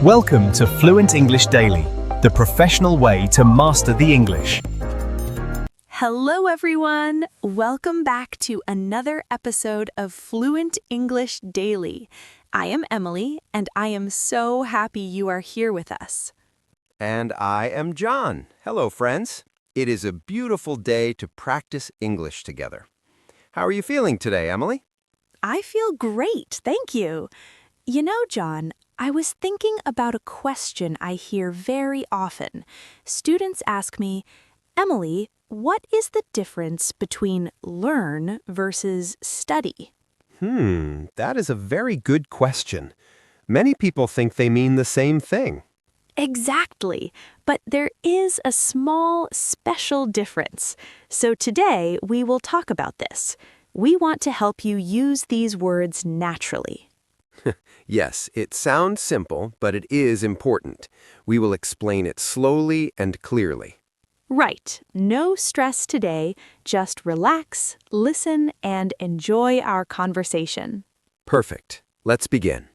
Welcome to Fluent English Daily, the professional way to master the English. Hello, everyone. Welcome back to another episode of Fluent English Daily. I am Emily, and I am so happy you are here with us. And I am John. Hello, friends. It is a beautiful day to practice English together. How are you feeling today, Emily? I feel great, thank you. You know, John, I was thinking about a question I hear very often. Students ask me, Emily, what is the difference between learn versus study? That is a very good question. Many people think they mean the same thing. Exactly, but there is a small, special difference. So today we will talk about this. We want to help you use these words naturally. Yes, it sounds simple, but it is important. We will explain it slowly and clearly. Right, no stress today, just relax, listen, and enjoy our conversation. Perfect. Let's begin.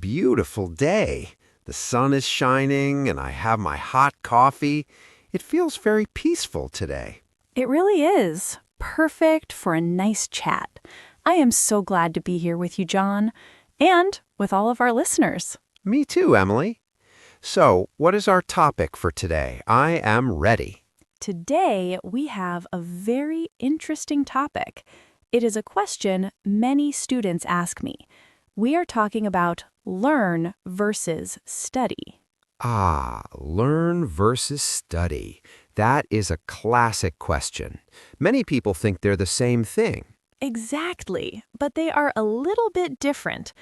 Beautiful day. The sun is shining and I have my hot coffee. It feels very peaceful today. It really is. Perfect for a nice chat. I am so glad to be here with you, John, and with all of our listeners. Me too, Emily. So, what is our topic for today? I am ready. Today, we have a very interesting topic. It is a question many students ask me. We are talking about learn versus study. Learn versus study. That is a classic question. Many people think they're the same thing. Exactly, but they are a little bit different.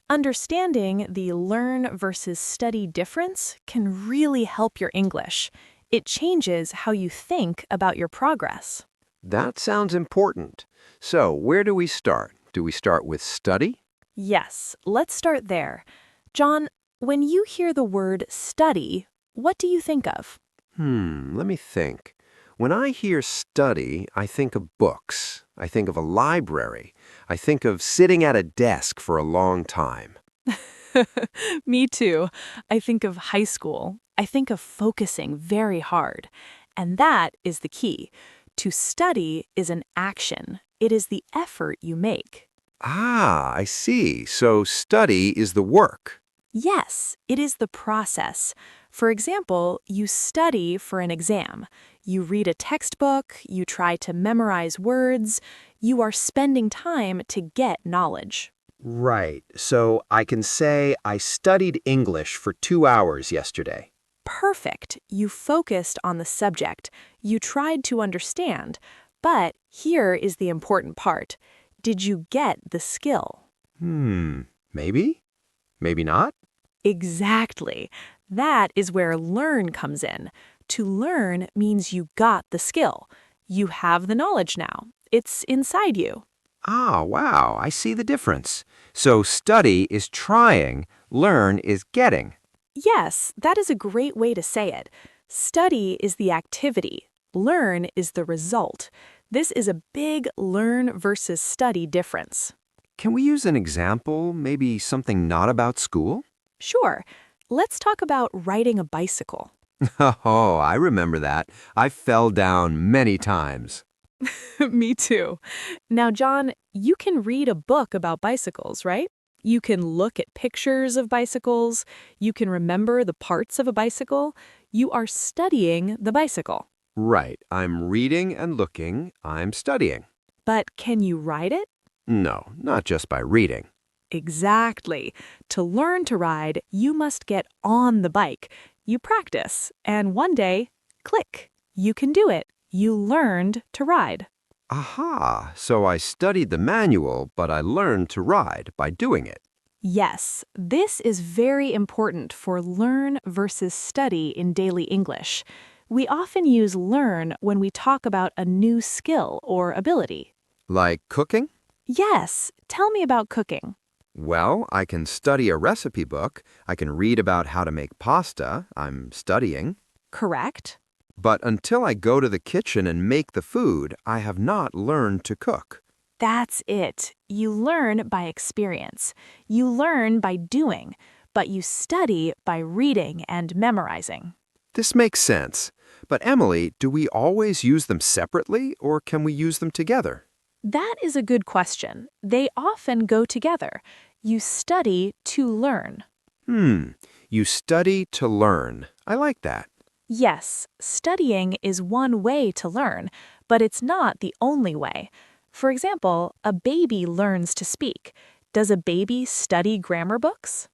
Understanding the learn versus study difference can really help your English. It changes how you think about your progress. That sounds important. So, where do we start? Do we start with study? Yes, let's start there. John, when you hear the word study, what do you think of? Let me think. When I hear study, I think of books. I think of a library. I think of sitting at a desk for a long time. Me too. I think of high school. I think of focusing very hard. And that is the key. To study is an action. It is the effort you make. I see. So study is the work. Yes, it is the process. For example, you study for an exam. You read a textbook, you try to memorize words. You are spending time to get knowledge. Right. So I can say I studied English for 2 hours yesterday. Perfect. You focused on the subject. You tried to understand. But here is the important part. Did you get the skill? Maybe? Maybe not? Exactly. That is where learn comes in. To learn means you got the skill. You have the knowledge now. It's inside you. Wow, I see the difference. So study is trying, learn is getting. Yes, that is a great way to say it. Study is the activity. Learn is the result. This is a big learn versus study difference. Can we use an example, maybe something not about school? Sure. Let's talk about riding a bicycle. Oh, I remember that. I fell down many times. Me too. Now, John, you can read a book about bicycles, right? You can look at pictures of bicycles. You can remember the parts of a bicycle. You are studying the bicycle. Right, I'm reading and looking, I'm studying. But can you ride it? No, not just by reading. Exactly. To learn to ride, you must get on the bike. You practice, and one day, click, you can do it. You learned to ride. So I studied the manual, but I learned to ride by doing it. Yes, this is very important for learn versus study in daily English. We often use learn when we talk about a new skill or ability. Like cooking? Yes, tell me about cooking. Well, I can study a recipe book. I can read about how to make pasta. I'm studying. Correct? But until I go to the kitchen and make the food, I have not learned to cook. That's it. You learn by experience. You learn by doing, but you study by reading and memorizing. This makes sense. But Emily, do we always use them separately or can we use them together? That is a good question. They often go together. You study to learn. You study to learn. I like that. Yes, studying is one way to learn, but it's not the only way. For example, a baby learns to speak. Does a baby study grammar books?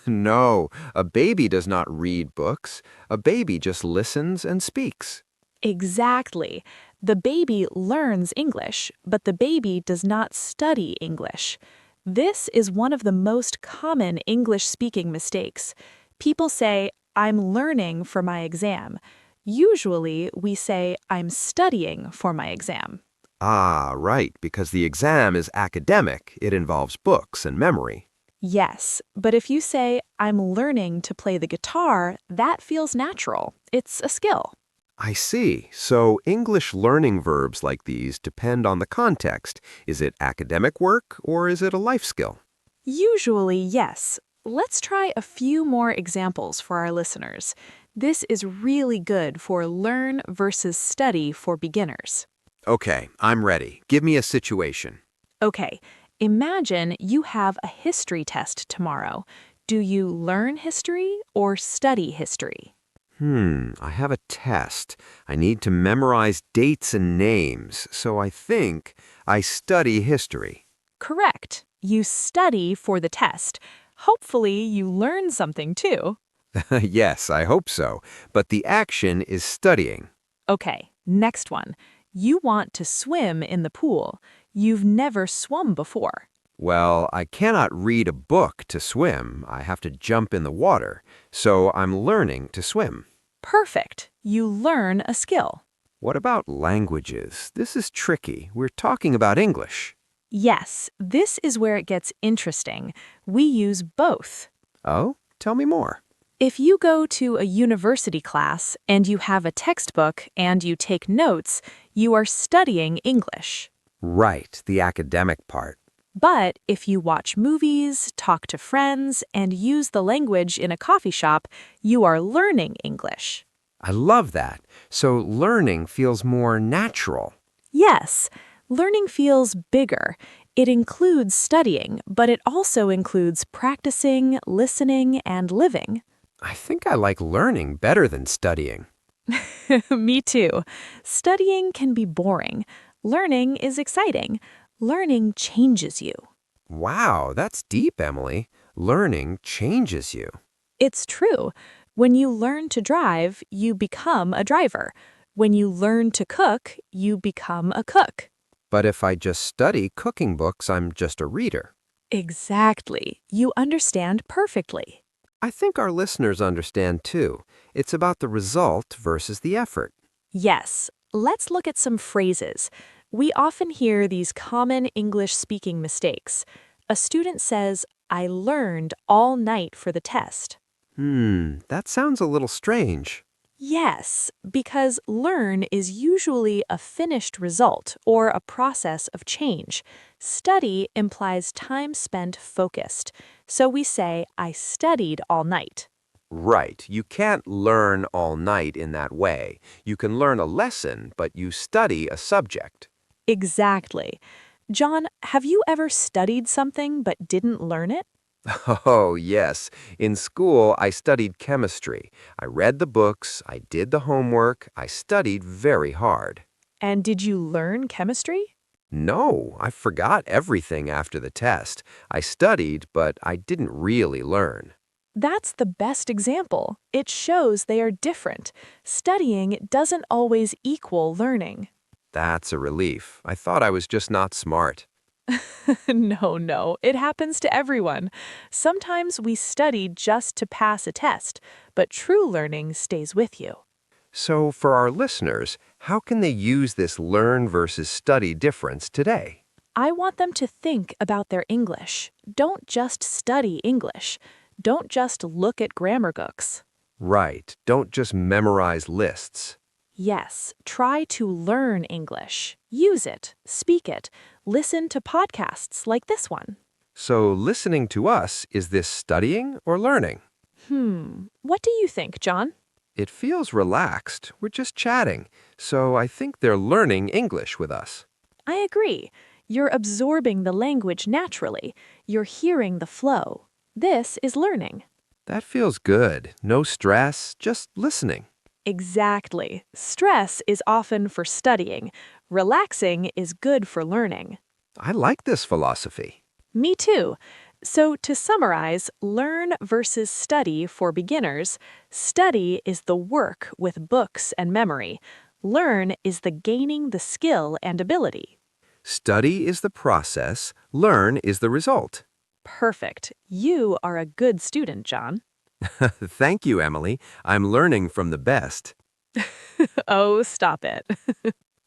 No, a baby does not read books. A baby just listens and speaks. Exactly. The baby learns English, but the baby does not study English. This is one of the most common English-speaking mistakes. People say, I'm learning for my exam. Usually, we say, I'm studying for my exam. Ah, right, because the exam is academic. It involves books and memory. Yes, but if you say, I'm learning to play the guitar, that feels natural. It's a skill. I see. So English learning verbs like these depend on the context. Is it academic work or is it a life skill? Usually, yes. Let's try a few more examples for our listeners. This is really good for learn versus study for beginners. Okay, I'm ready. Give me a situation. Okay, imagine you have a history test tomorrow. Do you learn history or study history? I have a test. I need to memorize dates and names, so I think I study history. Correct. You study for the test. Hopefully, you learn something too. Yes, I hope so. But the action is studying. Okay, next one. You want to swim in the pool. You've never swum before. Well, I cannot read a book to swim. I have to jump in the water. So I'm learning to swim. Perfect. You learn a skill. What about languages? This is tricky. We're talking about English. Yes, this is where it gets interesting. We use both. Oh, tell me more. If you go to a university class and you have a textbook and you take notes, you are studying English. Right, the academic part. But if you watch movies, talk to friends, and use the language in a coffee shop, you are learning English. I love that. So learning feels more natural. Yes, learning feels bigger. It includes studying, but it also includes practicing, listening, and living. I think I like learning better than studying. Me too. Studying can be boring. Learning is exciting. Learning changes you. Wow, that's deep, Emily. Learning changes you. It's true. When you learn to drive, you become a driver. When you learn to cook, you become a cook. But if I just study cooking books, I'm just a reader. Exactly. You understand perfectly. I think our listeners understand too. It's about the result versus the effort. Yes, let's look at some phrases. We often hear these common English-speaking mistakes. A student says, I learned all night for the test. That sounds a little strange. Yes, because learn is usually a finished result or a process of change. Study implies time spent focused. So we say, I studied all night. Right, you can't learn all night in that way. You can learn a lesson, but you study a subject. Exactly. John, have you ever studied something but didn't learn it? Oh, yes. In school, I studied chemistry. I read the books, I did the homework, I studied very hard. And did you learn chemistry? No, I forgot everything after the test. I studied, but I didn't really learn. That's the best example. It shows they are different. Studying doesn't always equal learning. That's a relief. I thought I was just not smart. No, it happens to everyone. Sometimes we study just to pass a test, but true learning stays with you. So, for our listeners, how can they use this learn versus study difference today? I want them to think about their English. Don't just study English. Don't just look at grammar books. Right, don't just memorize lists. Yes, try to learn English. Use it, speak it, listen to podcasts like this one. So listening to us, is this studying or learning? What do you think, John? It feels relaxed. We're just chatting. So I think they're learning English with us. I agree. You're absorbing the language naturally. You're hearing the flow. This is learning. That feels good. No stress, just listening. Exactly. Stress is often for studying. Relaxing is good for learning. I like this philosophy. Me too. So, to summarize, learn versus study for beginners. Study is the work with books and memory. Learn is the gaining the skill and ability. Study is the process, learn is the result. Perfect. You are a good student, John. Thank you, Emily. I'm learning from the best. Oh, stop it.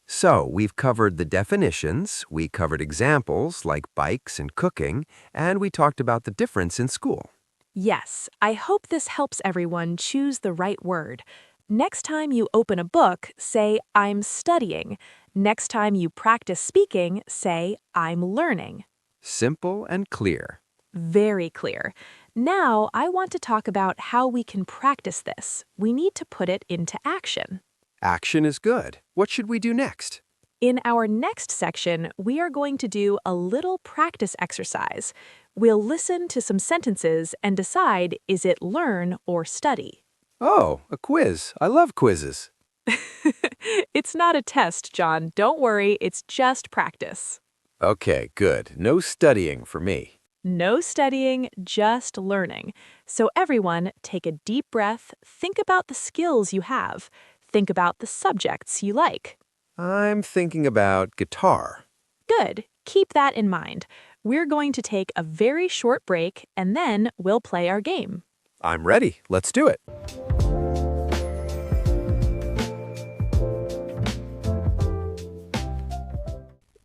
So, we've covered the definitions, we covered examples like bikes and cooking, and we talked about the difference in school. Yes, I hope this helps everyone choose the right word. Next time you open a book, say, I'm studying. Next time you practice speaking, say, I'm learning. Simple and clear. Very clear. Now, I want to talk about how we can practice this. We need to put it into action. Action is good. What should we do next? In our next section, we are going to do a little practice exercise. We'll listen to some sentences and decide, is it learn or study? Oh, a quiz. I love quizzes. It's not a test, John. Don't worry, it's just practice. Okay, good. No studying for me. No studying, just learning. So everyone, take a deep breath, think about the skills you have. Think about the subjects you like. I'm thinking about guitar. Good. Keep that in mind. We're going to take a very short break and then we'll play our game. I'm ready. Let's do it.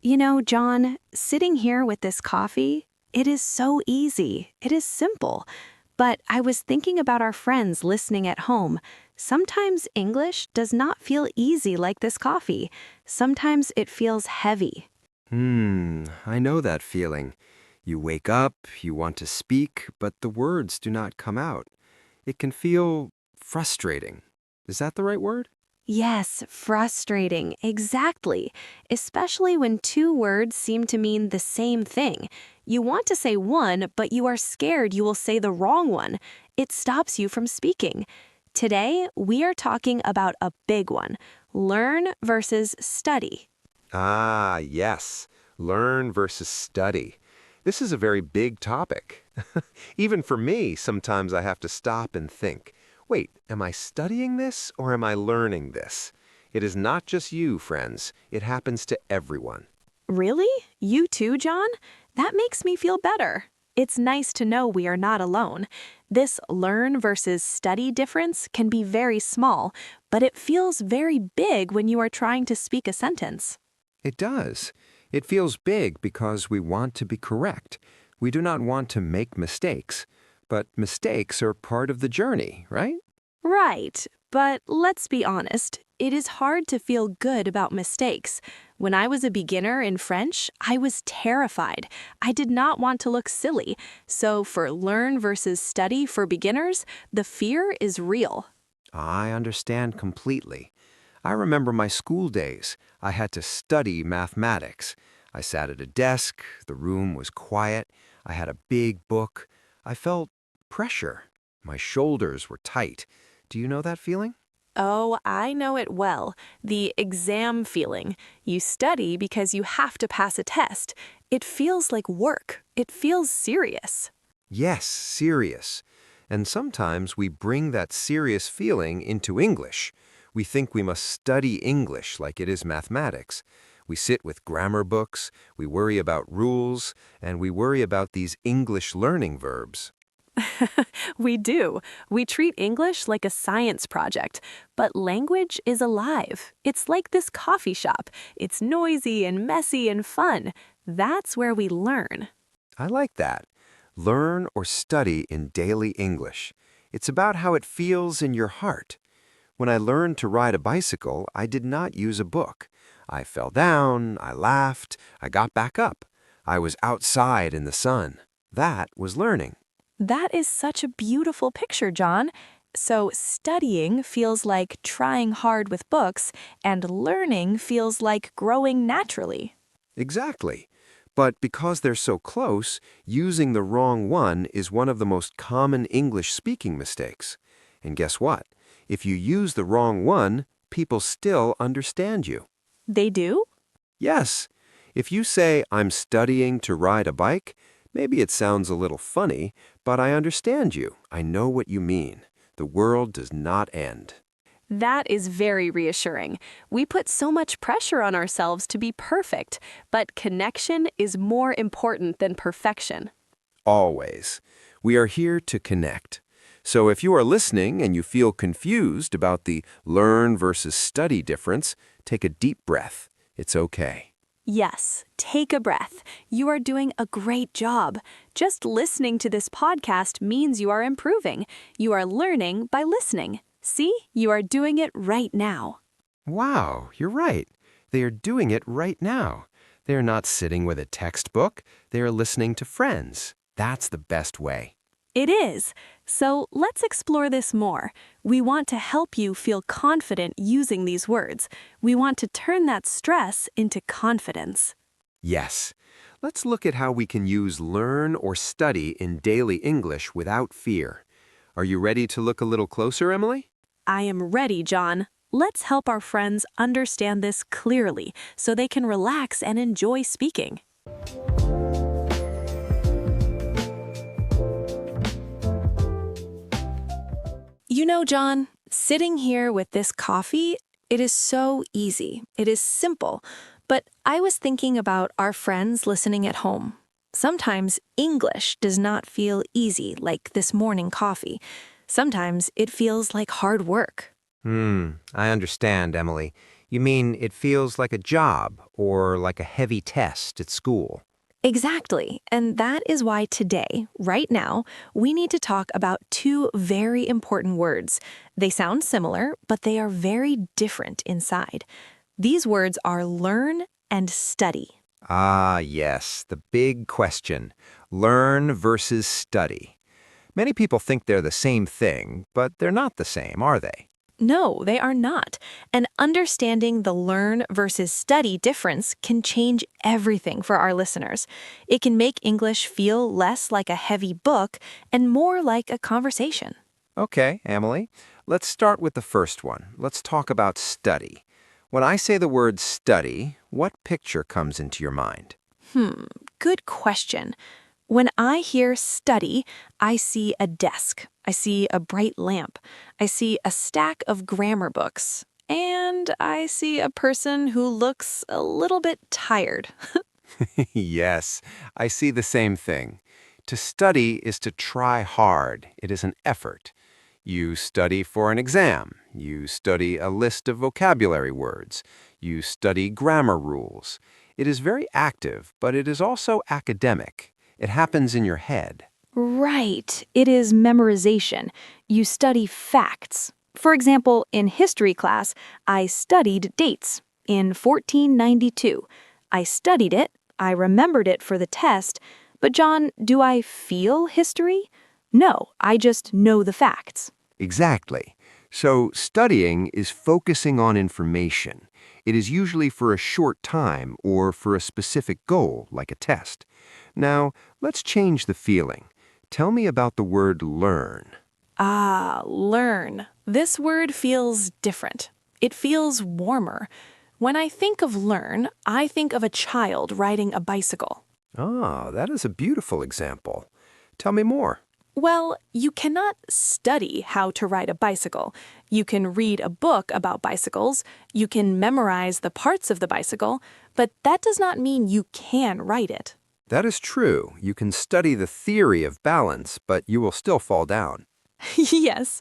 You know, John, sitting here with this coffee, it is so easy. It is simple. But I was thinking about our friends listening at home. Sometimes English does not feel easy like this coffee. Sometimes it feels heavy. I know that feeling. You wake up, you want to speak, but the words do not come out. It can feel frustrating. Is that the right word? Yes, frustrating, exactly. Especially when two words seem to mean the same thing. You want to say one, but you are scared you will say the wrong one. It stops you from speaking. Today, we are talking about a big one, learn versus study. Ah, yes. Learn versus study. This is a very big topic. Even for me, sometimes I have to stop and think. Wait, am I studying this or am I learning this? It is not just you, friends. It happens to everyone. Really? You too, John? That makes me feel better. It's nice to know we are not alone. This learn versus study difference can be very small, but it feels very big when you are trying to speak a sentence. It does. It feels big because we want to be correct. We do not want to make mistakes. But mistakes are part of the journey, right? Right, but let's be honest, it is hard to feel good about mistakes. When I was a beginner in French, I was terrified. I did not want to look silly. So for learn versus study for beginners, the fear is real. I understand completely. I remember my school days. I had to study mathematics. I sat at a desk, the room was quiet, I had a big book. I felt pressure. My shoulders were tight. Do you know that feeling? Oh, I know it well. The exam feeling. You study because you have to pass a test. It feels like work. It feels serious. Yes, serious. And sometimes we bring that serious feeling into English. We think we must study English like it is mathematics. We sit with grammar books, we worry about rules, and we worry about these English learning verbs. We do. We treat English like a science project, but language is alive. It's like this coffee shop. It's noisy and messy and fun. That's where we learn. I like that. Learn or study in daily English. It's about how it feels in your heart. When I learned to ride a bicycle, I did not use a book. I fell down, I laughed, I got back up. I was outside in the sun. That was learning. That is such a beautiful picture, John. So studying feels like trying hard with books, and learning feels like growing naturally. Exactly. But because they're so close, using the wrong one is one of the most common English speaking mistakes. And guess what? If you use the wrong one, people still understand you. They do? Yes. If you say, I'm studying to ride a bike, maybe it sounds a little funny, but I understand you. I know what you mean. The world does not end. That is very reassuring. We put so much pressure on ourselves to be perfect, but connection is more important than perfection. Always. We are here to connect. So if you are listening and you feel confused about the learn versus study difference, take a deep breath. It's okay. Yes, take a breath. You are doing a great job. Just listening to this podcast means you are improving. You are learning by listening. See, you are doing it right now. Wow, you're right. They are doing it right now. They are not sitting with a textbook. They are listening to friends. That's the best way. It is. So let's explore this more. We want to help you feel confident using these words. We want to turn that stress into confidence. Yes. Let's look at how we can use learn or study in daily English without fear. Are you ready to look a little closer, Emily? I am ready, John. Let's help our friends understand this clearly so they can relax and enjoy speaking. You know, John, sitting here with this coffee, it is so easy. It is simple. But I was thinking about our friends listening at home. Sometimes English does not feel easy like this morning coffee. Sometimes it feels like hard work. I understand, Emily. You mean it feels like a job or like a heavy test at school. Exactly. And that is why today, right now, we need to talk about two very important words. They sound similar, but they are very different inside. These words are learn and study. Ah, yes, the big question. Learn versus study. Many people think they're the same thing, but they're not the same, are they? No, they are not. And understanding the learn versus study difference can change everything for our listeners. It can make English feel less like a heavy book and more like a conversation. Okay, Emily. Let's start with the first one. Let's talk about study. When I say the word study, what picture comes into your mind? Good question. When I hear study, I see a desk. I see a bright lamp. I see a stack of grammar books. And I see a person who looks a little bit tired. Yes, I see the same thing. To study is to try hard. It is an effort. You study for an exam. You study a list of vocabulary words. You study grammar rules. It is very active, but it is also academic. It happens in your head. Right. It is memorization. You study facts. For example, in history class, I studied dates. In 1492, I studied it, I remembered it for the test, but John, do I feel history? No, I just know the facts. Exactly. So studying is focusing on information. It is usually for a short time or for a specific goal, like a test. Now, let's change the feeling. Tell me about the word learn. Ah, learn. This word feels different. It feels warmer. When I think of learn, I think of a child riding a bicycle. Ah, that is a beautiful example. Tell me more. Well, you cannot study how to ride a bicycle. You can read a book about bicycles, you can memorize the parts of the bicycle, but that does not mean you can ride it. That is true. You can study the theory of balance, but you will still fall down. Yes,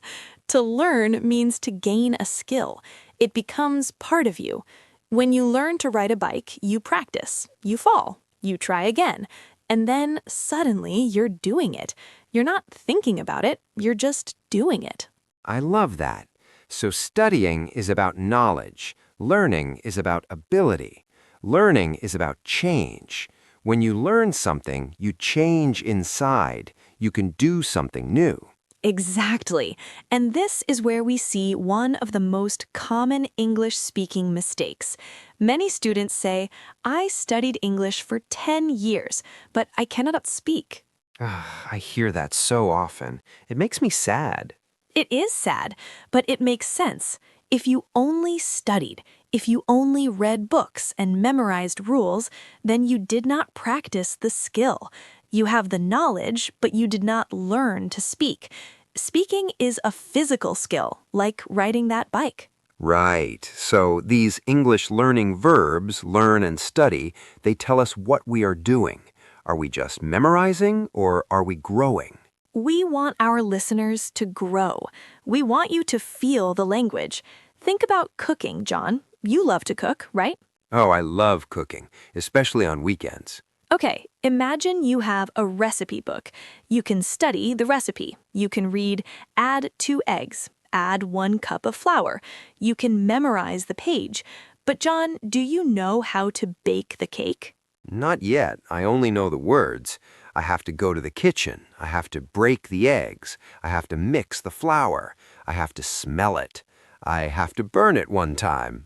to learn means to gain a skill. It becomes part of you. When you learn to ride a bike, you practice, you fall, you try again, and then suddenly you're doing it. You're not thinking about it, you're just doing it. I love that. So studying is about knowledge. Learning is about ability. Learning is about change. When you learn something, you change inside. You can do something new. Exactly. And this is where we see one of the most common English-speaking mistakes. Many students say, I studied English for 10 years, but I cannot speak. I hear that so often. It makes me sad. It is sad, but it makes sense. If you only studied, if you only read books and memorized rules, then you did not practice the skill. You have the knowledge, but you did not learn to speak. Speaking is a physical skill, like riding that bike. Right. So these English learning verbs, learn and study, they tell us what we are doing. Are we just memorizing or are we growing? We want our listeners to grow. We want you to feel the language. Think about cooking, John. You love to cook, right? Oh, I love cooking, especially on weekends. Okay, imagine you have a recipe book. You can study the recipe. You can read, add 2 eggs, add 1 cup of flour. You can memorize the page. But John, do you know how to bake the cake? Not yet. I only know the words. I have to go to the kitchen. I have to break the eggs. I have to mix the flour. I have to smell it. I have to burn it one time.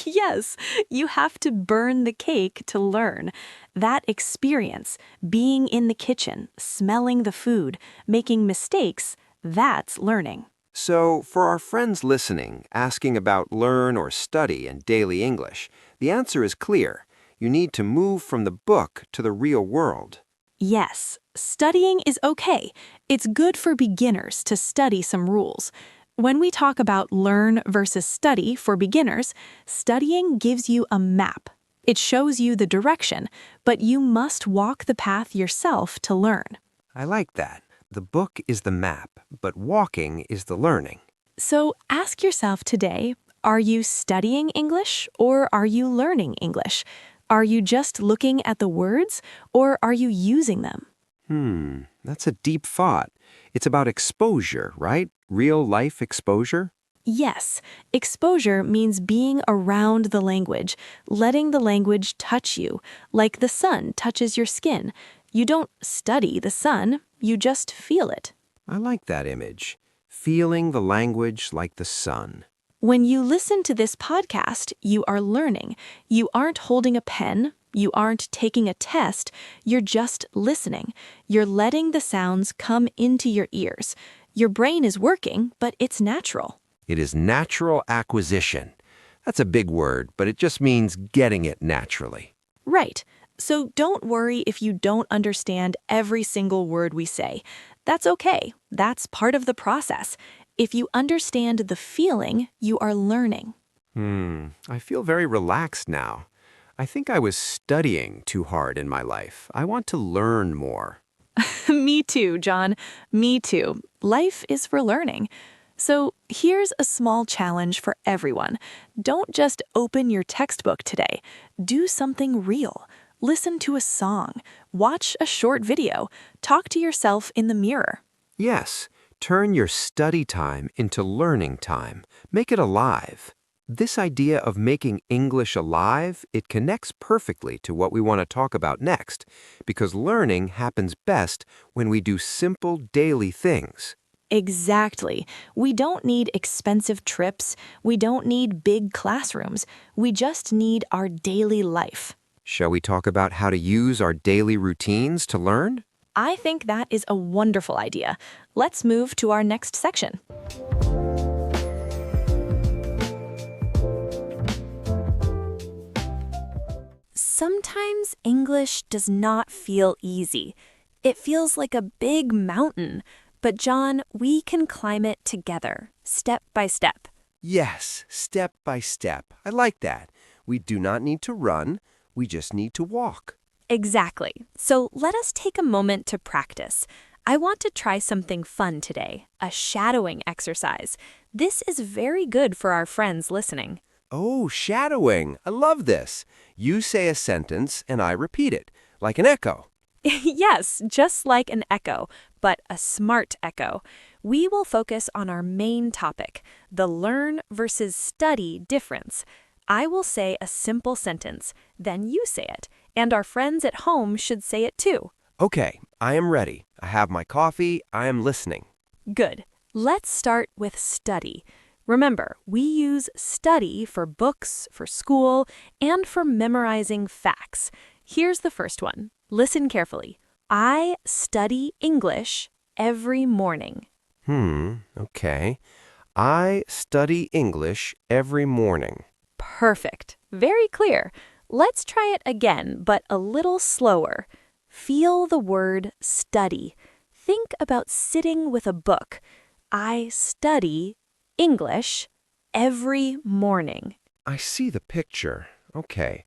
Yes, you have to burn the cake to learn. That experience, being in the kitchen, smelling the food, making mistakes, that's learning. So, for our friends listening, asking about learn or study in daily English, the answer is clear. You need to move from the book to the real world. Yes, studying is okay. It's good for beginners to study some rules. When we talk about learn versus study for beginners, studying gives you a map. It shows you the direction, but you must walk the path yourself to learn. I like that. The book is the map, but walking is the learning. So ask yourself today, are you studying English or are you learning English? Are you just looking at the words or are you using them? That's a deep thought. It's about exposure, right? Real life exposure? Yes, exposure means being around the language, letting the language touch you, like the sun touches your skin. You don't study the sun, you just feel it. I like that image. Feeling the language like the sun. When you listen to this podcast, you are learning. You aren't holding a pen. You aren't taking a test. You're just listening. You're letting the sounds come into your ears. Your brain is working, but it's natural. It is natural acquisition. That's a big word, but it just means getting it naturally. Right. So don't worry if you don't understand every single word we say. That's okay. That's part of the process. If you understand the feeling, you are learning. I feel very relaxed now. I think I was studying too hard in my life. I want to learn more. Me too, John. Me too. Life is for learning. So here's a small challenge for everyone. Don't just open your textbook today. Do something real. Listen to a song. Watch a short video. Talk to yourself in the mirror. Yes, turn your study time into learning time. Make it alive. This idea of making English alive, it connects perfectly to what we want to talk about next, because learning happens best when we do simple daily things. Exactly. We don't need expensive trips. We don't need big classrooms. We just need our daily life. Shall we talk about how to use our daily routines to learn? I think that is a wonderful idea. Let's move to our next section. Sometimes English does not feel easy. It feels like a big mountain. But John, we can climb it together, step by step. Yes, step by step. I like that. We do not need to run. We just need to walk. Exactly. So let us take a moment to practice. I want to try something fun today, a shadowing exercise. This is very good for our friends listening. Oh, shadowing. I love this. You say a sentence and I repeat it, like an echo. Yes, just like an echo, but a smart echo. we will focus on our main topic, the learn versus study difference. I will say a simple sentence, then you say it, and our friends at home should say it too. Okay, I am ready. I have my coffee. I am listening. Good. Let's start with study. Remember, we use study for books, for school, and for memorizing facts. Here's the first one. Listen carefully. I study English every morning. Okay. I study English every morning. Perfect. Very clear. Let's try it again, but a little slower. Feel the word study. Think about sitting with a book. I study English every morning. I see the picture. Okay.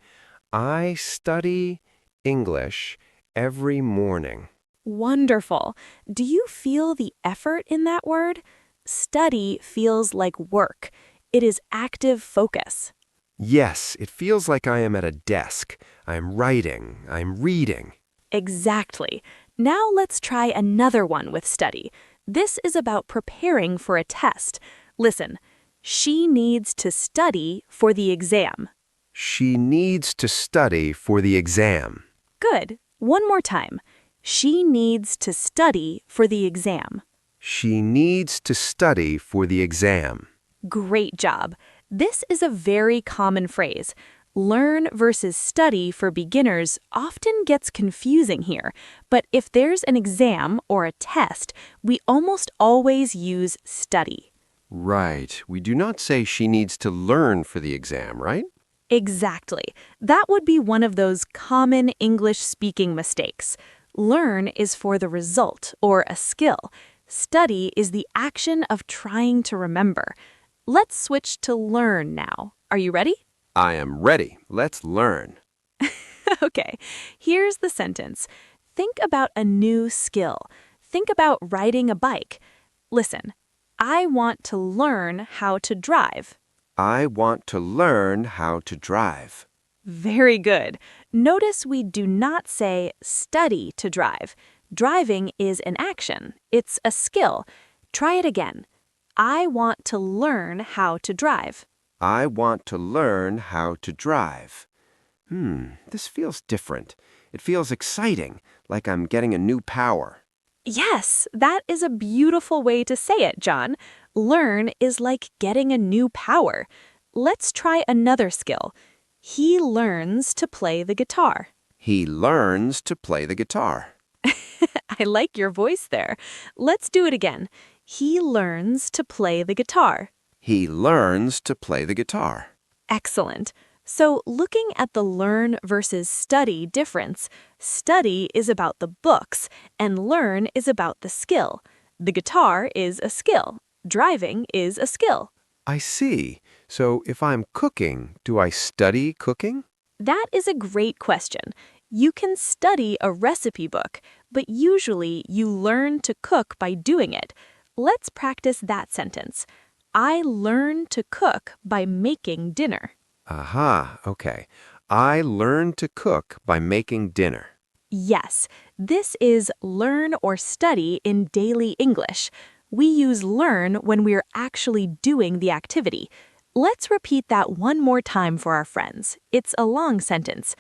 I study English every morning. Wonderful. Do you feel the effort in that word? Study feels like work. It is active focus. Yes, it feels like I am at a desk. I'm writing. I'm reading. Exactly. Now let's try another one with study. This is about preparing for a test. Listen, she needs to study for the exam. She needs to study for the exam. Good. One more time. She needs to study for the exam. She needs to study for the exam. Great job. This is a very common phrase. Learn versus study for beginners often gets confusing here, but if there's an exam or a test, we almost always use study. Right. We do not say she needs to learn for the exam, right? Exactly. That would be one of those common English speaking mistakes. Learn is for the result or a skill. Study is the action of trying to remember. Let's switch to learn now. Are you ready? I am ready. Let's learn. Okay, here's the sentence. Think about a new skill. Think about riding a bike. Listen, I want to learn how to drive. I want to learn how to drive. Very good. Notice we do not say study to drive. Driving is an action. It's a skill. Try it again. I want to learn how to drive. I want to learn how to drive. This feels different. It feels exciting, like I'm getting a new power. Yes, that is a beautiful way to say it, John. Learn is like getting a new power. Let's try another skill. He learns to play the guitar. He learns to play the guitar. I like your voice there. Let's do it again. He learns to play the guitar. He learns to play the guitar. Excellent. So looking at the learn versus study difference, study is about the books and learn is about the skill. The guitar is a skill. Driving is a skill. I see. So if I'm cooking, do I study cooking? That is a great question. You can study a recipe book, but usually you learn to cook by doing it. Let's practice that sentence. I learn to cook by making dinner. Aha, okay. I learn to cook by making dinner. Yes, this is learn or study in daily English. We use learn when we're actually doing the activity. Let's repeat that one more time for our friends. It's a long sentence.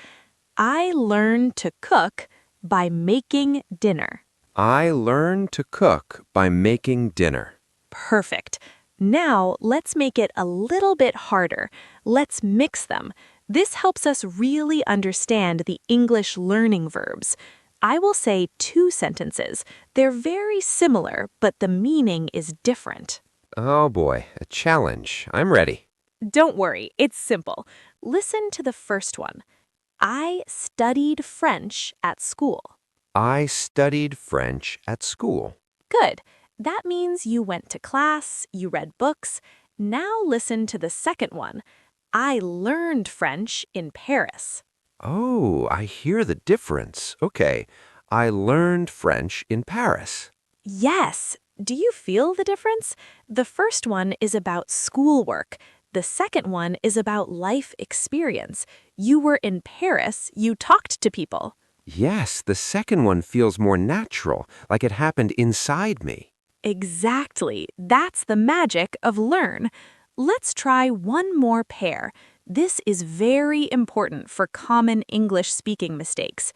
I learn to cook by making dinner. I learn to cook by making dinner. Perfect. Now, let's make it a little bit harder. Let's mix them. This helps us really understand the English learning verbs. I will say two sentences. They're very similar, but the meaning is different. Oh boy, a challenge. I'm ready. Don't worry, it's simple. Listen to the first one. I studied French at school. I studied French at school. Good. That means you went to class, you read books. Now listen to the second one. I learned French in Paris. Oh, I hear the difference. Okay, I learned French in Paris. Yes. Do you feel the difference? The first one is about schoolwork. The second one is about life experience. You were in Paris, you talked to people. Yes, the second one feels more natural, like it happened inside me. Exactly. That's the magic of learn. Let's try one more pair. This is very important for common English speaking mistakes.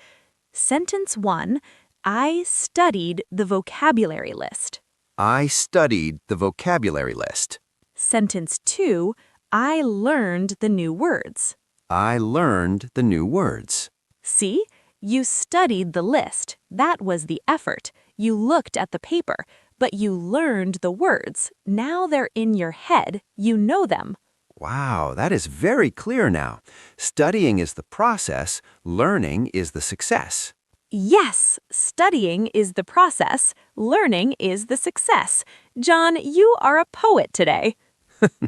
Sentence 1, I studied the vocabulary list. I studied the vocabulary list. Sentence 2, I learned the new words. I learned the new words. See? You studied the list. That was the effort. You looked at the paper, but you learned the words. Now they're in your head. You know them. Wow, that is very clear now. Studying is the process, learning is the success. Yes, studying is the process. Learning is the success. John, you are a poet today.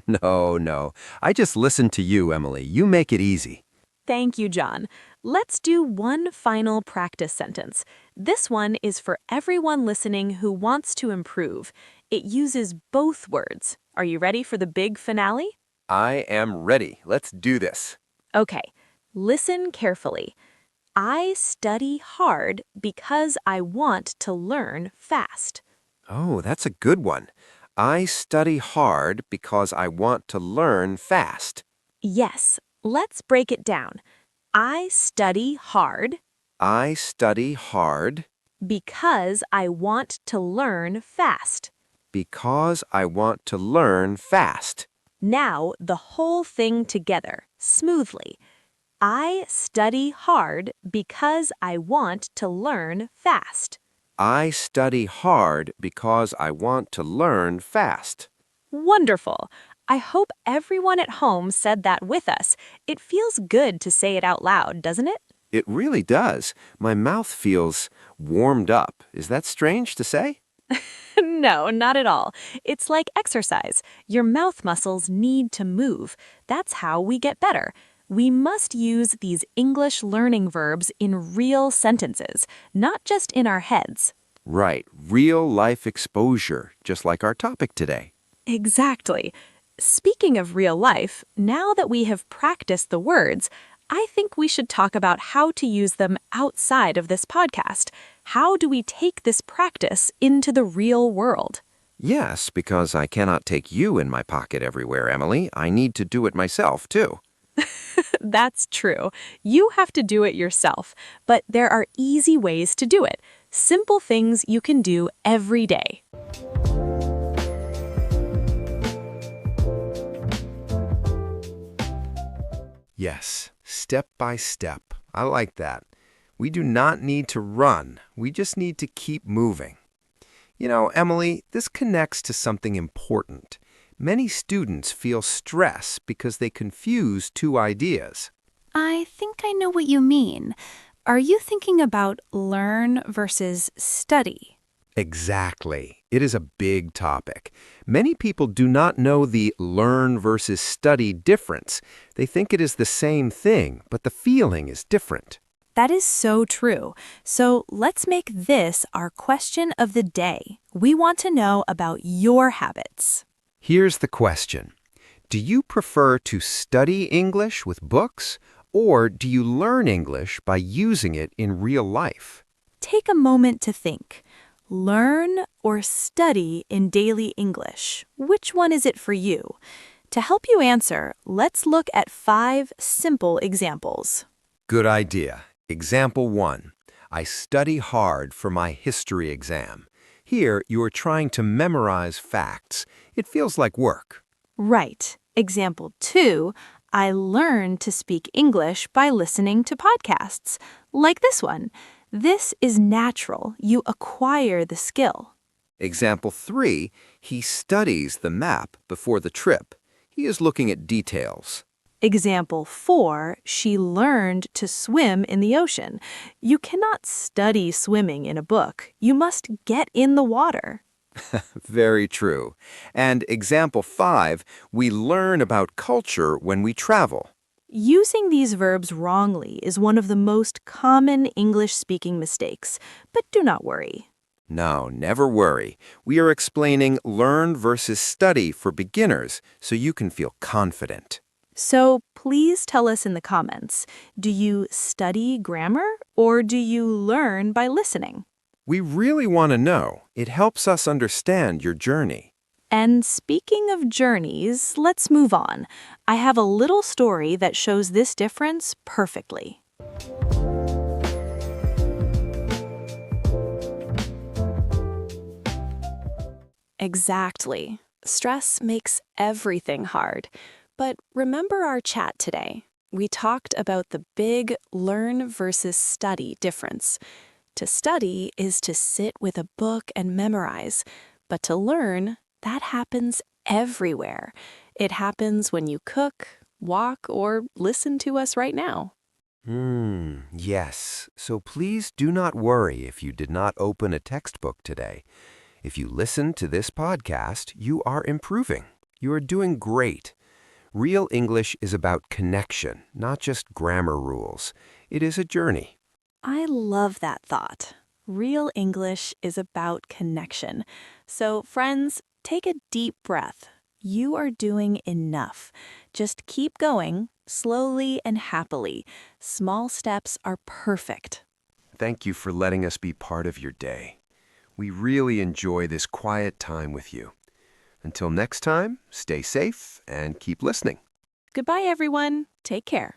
No. I just listened to you, Emily. You make it easy. Thank you, John. Let's do one final practice sentence. This one is for everyone listening who wants to improve. It uses both words. Are you ready for the big finale? I am ready. Let's do this. Okay, listen carefully. I study hard because I want to learn fast. Oh, that's a good one. I study hard because I want to learn fast. Yes, let's break it down. I study hard I study hard because I want to learn fast. because I want to learn fast. Now, the whole thing together, smoothly. I study hard because I want to learn fast. I study hard because I want to learn fast. Wonderful. I hope everyone at home said that with us. It feels good to say it out loud, doesn't it? It really does. My mouth feels warmed up. Is that strange to say? No, not at all. It's like exercise. Your mouth muscles need to move. That's how we get better. We must use these English learning verbs in real sentences, not just in our heads. Right. Real life exposure, just like our topic today. Exactly. Speaking of real life, now that we have practiced the words, I think we should talk about how to use them outside of this podcast. How do we take this practice into the real world? Yes, because I cannot take you in my pocket everywhere, Emily. I need to do it myself, too. That's true. You have to do it yourself, but there are easy ways to do it. Simple things you can do every day. Yes, step by step. I like that. We do not need to run. We just need to keep moving. You know, Emily, this connects to something important. Many students feel stress because they confuse two ideas. I think I know what you mean. Are you thinking about learn versus study? Exactly. It is a big topic. Many people do not know the learn versus study difference. They think it is the same thing, but the feeling is different. That is so true. So let's make this our question of the day. We want to know about your habits. Here's the question. Do you prefer to study English with books, or do you learn English by using it in real life? Take a moment to think. Learn or study in daily English? Which one is it for you? To help you answer, let's look at 5 simple examples. Good idea. Example 1. I study hard for my history exam. Here, you are trying to memorize facts. It feels like work. Right. Example 2, I learn to speak English by listening to podcasts, like this one. This is natural. You acquire the skill. Example 3, he studies the map before the trip. He is looking at details. Example 4, she learned to swim in the ocean. You cannot study swimming in a book. You must get in the water. Very true. And example 5, we learn about culture when we travel. Using these verbs wrongly is one of the most common English-speaking mistakes, but do not worry. No, never worry. We are explaining learn versus study for beginners so you can feel confident. So please tell us in the comments, do you study grammar or do you learn by listening? We really want to know. It helps us understand your journey. And speaking of journeys, let's move on. I have a little story that shows this difference perfectly. Exactly. Stress makes everything hard. But remember our chat today. We talked about the big learn versus study difference. To study is to sit with a book and memorize, but to learn, that happens everywhere. It happens when you cook, walk, or listen to us right now. Yes. So please do not worry if you did not open a textbook today. If you listen to this podcast, you are improving. You are doing great. Real English is about connection, not just grammar rules. It is a journey. I love that thought. Real English is about connection. So, friends, take a deep breath. You are doing enough. Just keep going, slowly and happily. Small steps are perfect. Thank you for letting us be part of your day. We really enjoy this quiet time with you. Until next time, stay safe and keep listening. Goodbye, everyone. Take care.